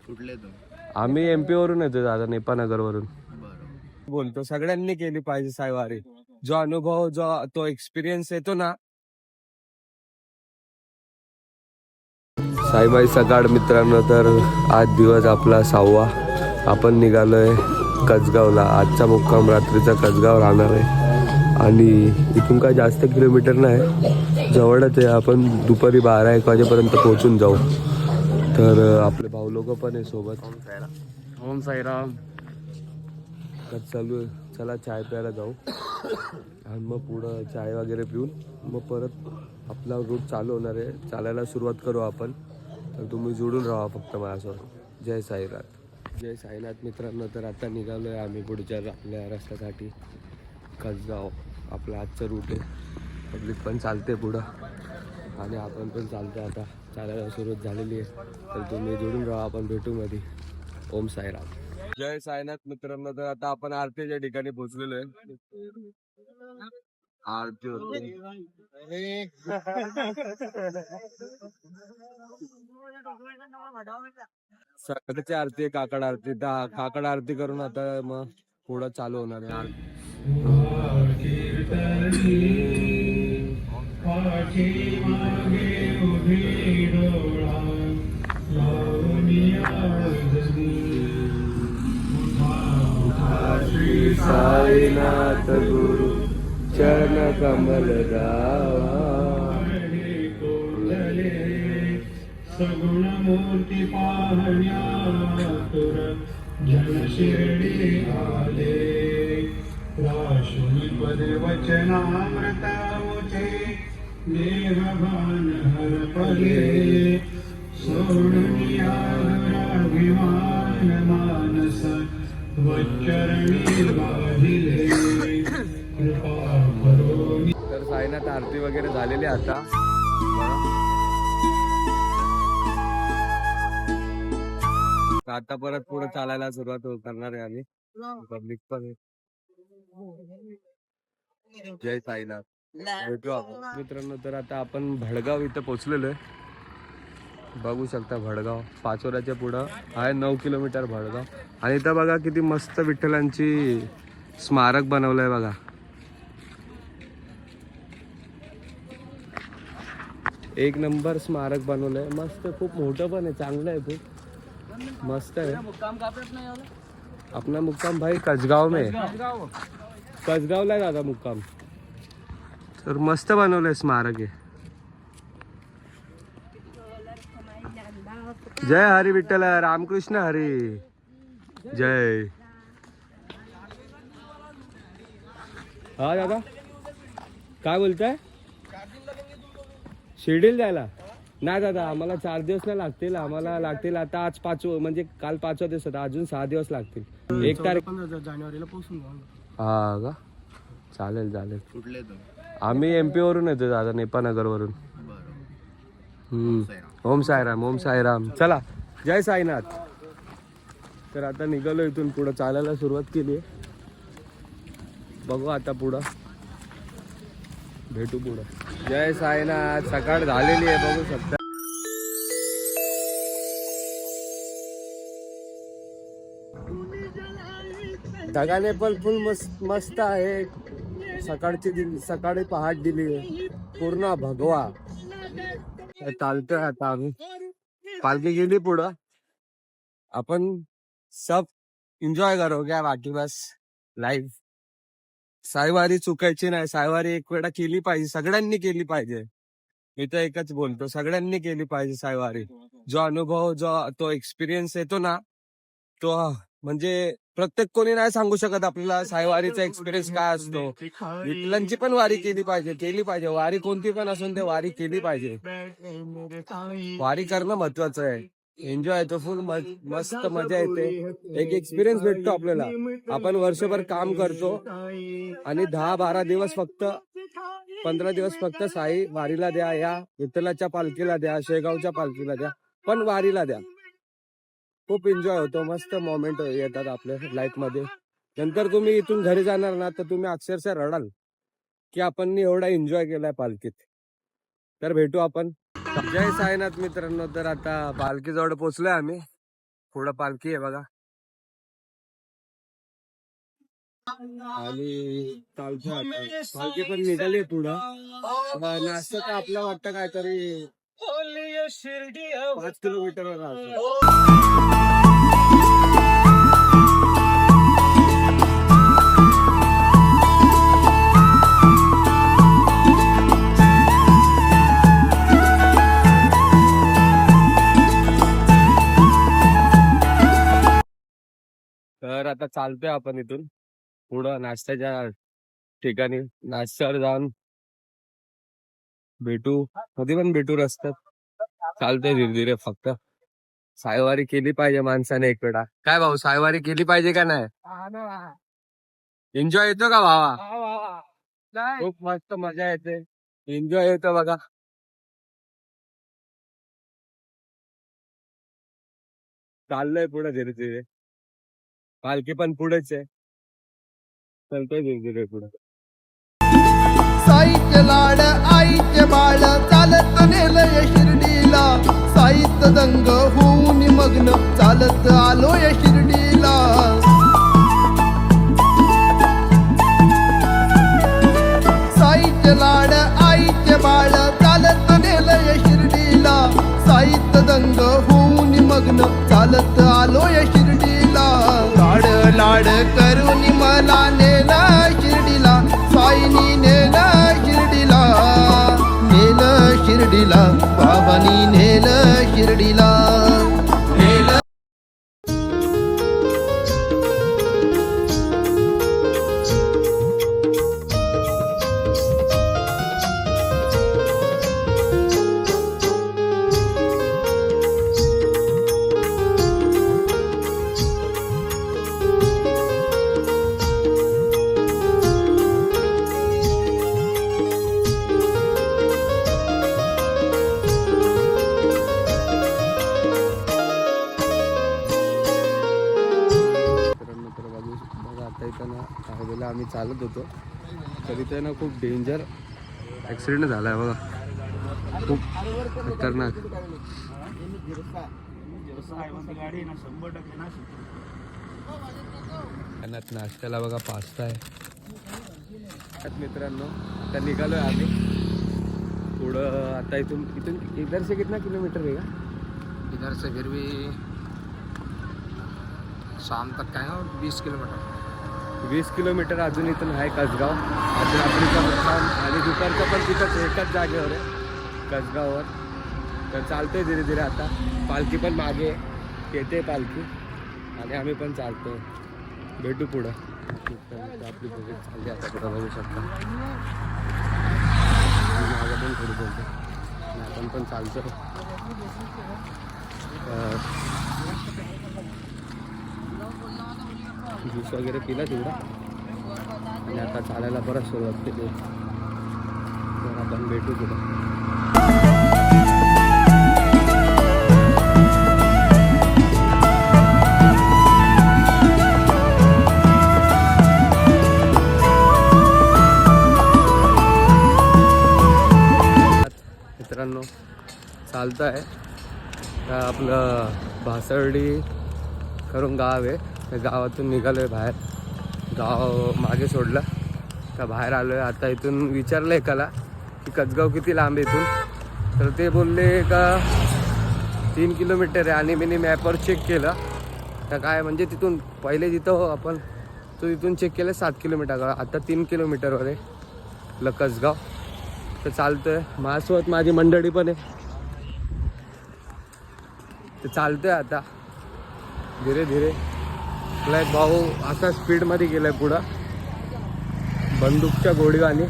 कुठले तुम्ही? आम्ही MP वरून येतो दादा, नेपानगर वरून बरोबर. बोलतो. सगळ्यांनी केली पाहिजे सायवारी. जो अनुभव, जो तो एक्सपिरियन्स येतो ना. साईबाई सकाळ मित्रांनो, तर आज दिवस आपला 6वा. आपण निघालोय कसगावला. आजचा मुक्काम रात्रीचा कसगाव राहणार आहे आणि इथून काय जास्त किलोमीटर नाही, जवळच आहे. आपण दुपारी 12-1 वाजेपर्यंत पोहोचून जाऊ. तर आपले भाऊ लोक पण आहे सोबत. ओम साईराम. तर चालू आहे, चला चाय प्यायला जाऊ आणि मग पुढं चाय वगैरे पिऊन मग परत आपला रूट चालू होणार आहे. चालायला सुरुवात करू आपण. तर तुम्ही जोडून राहा फक्त माझ्यासोबत. जय साईनाथ. जय साईनाथ मित्रांनो, तर आता निघालो आहे आम्ही पुढच्या आपल्या रस्त्यासाठी. कसगाव आपला आजचं रूट आहे. पब्लिक पण चालते पुढं आणि आपण पण चालतो. आता चालायला सुरुवात झालेली आहे. तर तुम्ही जोडून राहा, आपण भेटू मध्ये. ओम साईराम. जय साईनाथ मित्रांनो, तर आता आपण आरतीच्या ठिकाणी पोहोचलेलो आहे. आरती होते. सकाळची आरती आहे, काकड आरती. काकड आरती करून आता मग पुढं चालू होणार आहे आरती. श्री साईनाथ गुरु चरण कमल सगुण मूर्ती पाहण्या तुर जन शिरडी आले. राशुनी पद वचनामृत मुचे देहभान हरपले. सोडूनिया राभिमान मानस वच्चरणी गाभिले. कृपा करो. तर साईनाथ आरती वगैरे झालेली आता. आता परत पुढे चालायला सुरुवात करणार आहे आम्ही. पब्लिक पण आहे. जय साईनाथ. भेटू आपण मित्रांनो. तर आता आपण भडगाव इथं पोहोचलेलो आहे. बघू शकता भडगाव पाचोऱ्याच्या पुढं आहे. 9 किलोमीटर भडगाव. आणि इथं बघा किती मस्त विठ्ठलांची स्मारक बनवलंय बघा. एक नंबर स्मारक बनवलंय. मस्त, खूप मोठं पण आहे, चांगलं आहे, खूप मस्त आहे. अपना मुक्काम भाई कसगाव में. कसगावला आहे दादा मुक्काम. तर मस्त बनवलंय स्मारक आहे. जय हरी विठ्ठल, रामकृष्ण हरी. जय. हा दादा काय बोलताय? शिर्डीला जायला नाही दादा, आम्हाला 4 दिवस नाही लागतील. आम्हाला लागतील आता, आज 5 म्हणजे काल 5वा दिवस होता, अजून 6 दिवस लागतील. 1 तारीख 15 जानेवारीला पोहोचून जाऊ. हा का? चालेल चालेल. कुठले तुम्ही? आम्ही MP वरून येतो दादा, नेपानगर वरून. बरोबर. ओम साईराम. ओम साईराम. चला जय साईनाथ. तर आता निघालो इथून पुढं, चालायला सुरुवात केली आहे. बघू आता पुढं, भेटू पुढं. जय साईनाथ. सकाळ झालेली आहे, बघू शकता. ढगाने पण फुल मस्त आहे. सकाळी पहाट दिली आहे, पूर्ण भगवा. चालतोय आता आम्ही. पालखी गेली पुढं, आपण सब एन्जॉय करो क्या, बाकी बस लाईफ. साईवारी चुकायची नाही. साईवारी एक वेळा केली पाहिजे, सगळ्यांनी केली पाहिजे. मी तर एकच बोलतो, सगळ्यांनी केली पाहिजे साईवारी. जो अनुभव, जो तो एक्सपिरियन्स येतो ना, तो म्हणजे प्रत्येक कोणी नाही सांगू शकत आपल्याला साईवारीचा एक्सपिरियन्स काय असतो. विठ्ठलांची पण वारी केली पाहिजे. वारी कोणती पण असून ते वारी केली पाहिजे. वारी करणं महत्वाचं आहे. एन्जॉय येतो फुल, मस्त मजा येते. एक एक्सपिरियन्स भेटतो आपल्याला. आपण वर्षभर काम करतो आणि 10-12 दिवस फक्त, 15 दिवस फक्त साई वारीला द्या, या विठ्ठलाच्या पालखीला द्या, शेगावच्या पालखीला द्या, पण वारीला द्या. खूप एन्जॉय होतो, मस्त मोमेंट येतात आपल्या लाईफ मध्ये. नंतर तुम्ही इथून घरी जाणार ना, तर तुम्ही अक्षरशः रडाल की आपण एवढा एन्जॉय केलाय पालखीत. तर भेटू आपण. जय साईनाथ मित्रांनो. तर आता पालखीजवळ पोहोचलोय आम्ही. पुढं पालखी आहे बघा. आणि चालतोय आता. पालखी पण निघाली पुढं. नाश्ता तर आपला वाटतं काहीतरी 5 किलोमीटरवर राहतो. तर आता चालतोय आपण इथून पुढं नाश्त्याच्या ठिकाणी. नाश्त्यावर जाऊन भेटू, कधी पण भेटू रस्त्यात. चालतंय धीरे धीरे. फक्त सायवारी केली पाहिजे माणसाने एक वेळा. काय भाऊ, सायवारी केली पाहिजे का नाही? एन्जॉय येतो का भावा? खूप मस्त मजा येते, एन्जॉय येतो बघा. चाललंय पुढे धीरे धीरे. पालखी पण पुढेच आहे. चालतोय धीरे धीरे पुढे. साईचे लाड आईचे बाळ चालत नेलय शिर्डीला. साईत दंग होऊन मग्न चालत आलोय शिर्डीला. साईचे लाड आईचे बाळ चालत नेलय शिर्डीला. साईत दंग होऊन मग्न चालत आलोय शिर्डीला. लाड लाड करून मला नेला शिर्डीला. साईनी नेलं शिर्डीला, नेलं शिर्डीला, बाबांनी नेलं शिर्डीला, नेलं. आम्ही चालत होतो तरी त्यांना खूप डेंजर ॲक्सिडेंट झाला आहे बघा. खूप खतरनाक. नाश्त्याला बघा पास्ता आहे. मित्रांनो आता निघालोय आम्ही पुढं. आता इथून इधर से कितना किलोमीटर रहेगा? इधर से फिर भी शाम तक का है 20 किलोमीटर. 20 किलोमीटर अजून इथून आहे कसगाव. आज रात्रीचा मुक्काम आणि दुपारचं पण तिथंच एकाच जागेवर आहे कसगाववर. तर चालतोय धीरे धीरे. आता पालखी पण मागे येते पालखी आणि आम्ही पण चालतोय. भेटू पुढं. आपली बघत चालली आता पुढं बघू शकता. मागं पण थोडी बोलतो आणि आपण पण चालतो. ज्यूस वगैरे पिला तेवढा आणि आता चालायला परत सुरुवात केली. तर आपण भेटू पुढं. मित्रांनो चालतं आहे. आपलं भासर्डी करून गाव आहे. त्या गावातून निघालो आहे बाहेर. गाव मागे सोडलं का बाहेर आलो आहे. आता इथून विचारलं एकाला की कसगाव किती लांब इथून. तर ते बोलले का 3 किलोमीटर आहे. आणि मी मॅपवर चेक केलं तर काय म्हणजे तिथून पहिले जिथं आपण तो तिथून चेक केलं 7 किलोमीटर. आता 3 किलोमीटरवर आहे कसगाव. तर चालतो आहे. माझ्यासोबत माझी मंडळी पण आहे. तर चालतो आहे आता धीरे धीरे. आपला एक भाऊ असा स्पीडमध्ये गेलाय पुढं बंदूकच्या गोळीवानी.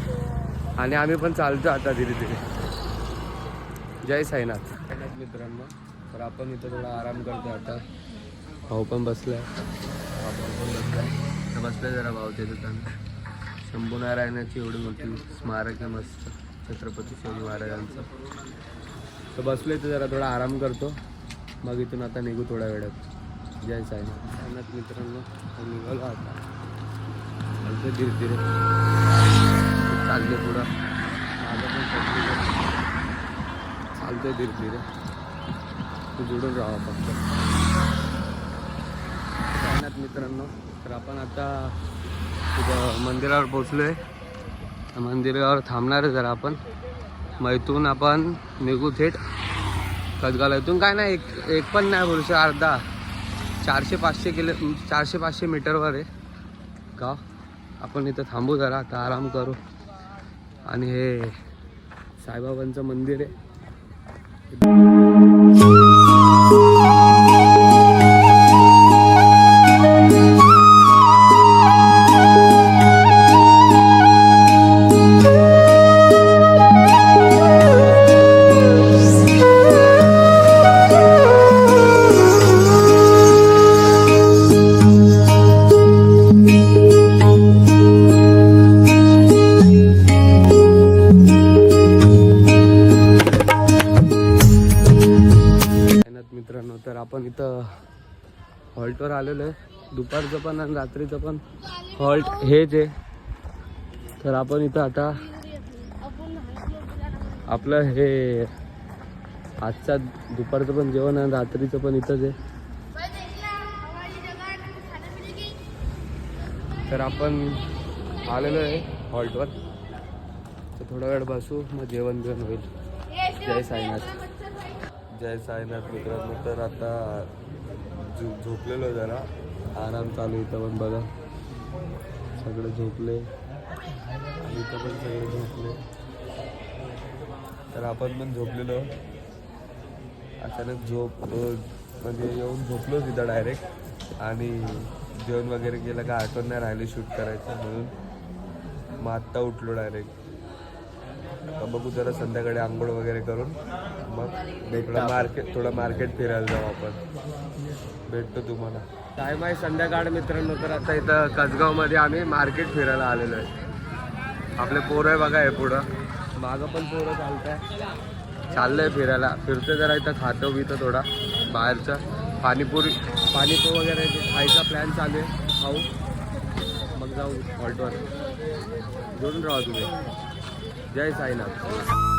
आणि आम्ही पण चालतो आता धीरे धीरे. जय साईनाथ. मित्रांनो तर आपण इथं थोडा आराम करतो आता. भाऊ पण बसलाय, आपण पण बसलाय. तर बसलाय जरा भाऊ तिथं. शंभूनारायणाची एवढी मोठी स्मारक आहे मस्त छत्रपती शिवाजी महाराजांचं. तर बसलोय तर जरा थोडा आराम करतो. मग इथून आता निघू थोड्या वेळात. जय साईनाथ. मित्रांनो निघालो आता. चालतं धीरे धीरे. चालले पुढं. माझं पण चालतंय धीरे धीरे. तू जोडून राहा फक्त. मित्रांनो. तर आपण आता तिथं मंदिरावर पोचलोय. मंदिरावर थांबणार आहे जरा आपण. मग इथून आपण निघू थेट कदगावला. इथून काय नाही एक पण नाही बोलू अर्धा 400-500 मीटरवर आहे गाव. आपण इथं थांबू जरा आता आराम करू. आणि हे साईबाबांचं मंदिर आहे. मित्रांनो तर आपण इथं हॉल्टवर आलेलो आहे. दुपारचं पण आणि रात्रीचं पण हॉल्ट हेच आहे. तर आपण इथं आता आपलं हे आजचा दुपारचं पण जेवण आणि रात्रीचं पण इथंच आहे. तर आपण आलेलो आहे हॉल्टवर. तर थोडा वेळ बसू मग जेवण होईल. जय साईनाथ. जय साईनाथ मित्रांनो. तर आता झोपलेलो जरा आराम चालू. इथं पण बघा सगळे झोपले आणि इथं पण सगळे झोपले. तर आपण पण झोपलेलो. अचानक झोप म्हणजे येऊन झोपलो तिथं डायरेक्ट. आणि जेवण वगैरे केलं का आठवण नाही राहिली शूट करायचं म्हणून मग आत्ता उठलो डायरेक्ट. बघू जरा संध्याकाळी आंघोळ वगैरे करून मग थोडं मार्केट फिरायला जाऊ आपण. भेटतो तुम्हाला. टाईम आहे संध्याकाळ मित्रांनो. तर आता इथं कसगावमध्ये आम्ही मार्केट फिरायला आलेलो आहे. आपले पोरं आहे बघा हे पुढं. मागं पण पोरं चाललंय फिरायला. फिरतो जरा इथं खातो बितो थोडा बाहेरचं. पाणीपुरी वगैरे खायचा प्लॅन चालू आहे. खाऊ मग जाऊ हॉल्टवर. जोडून राहा तुम्ही. जय साईनाथ.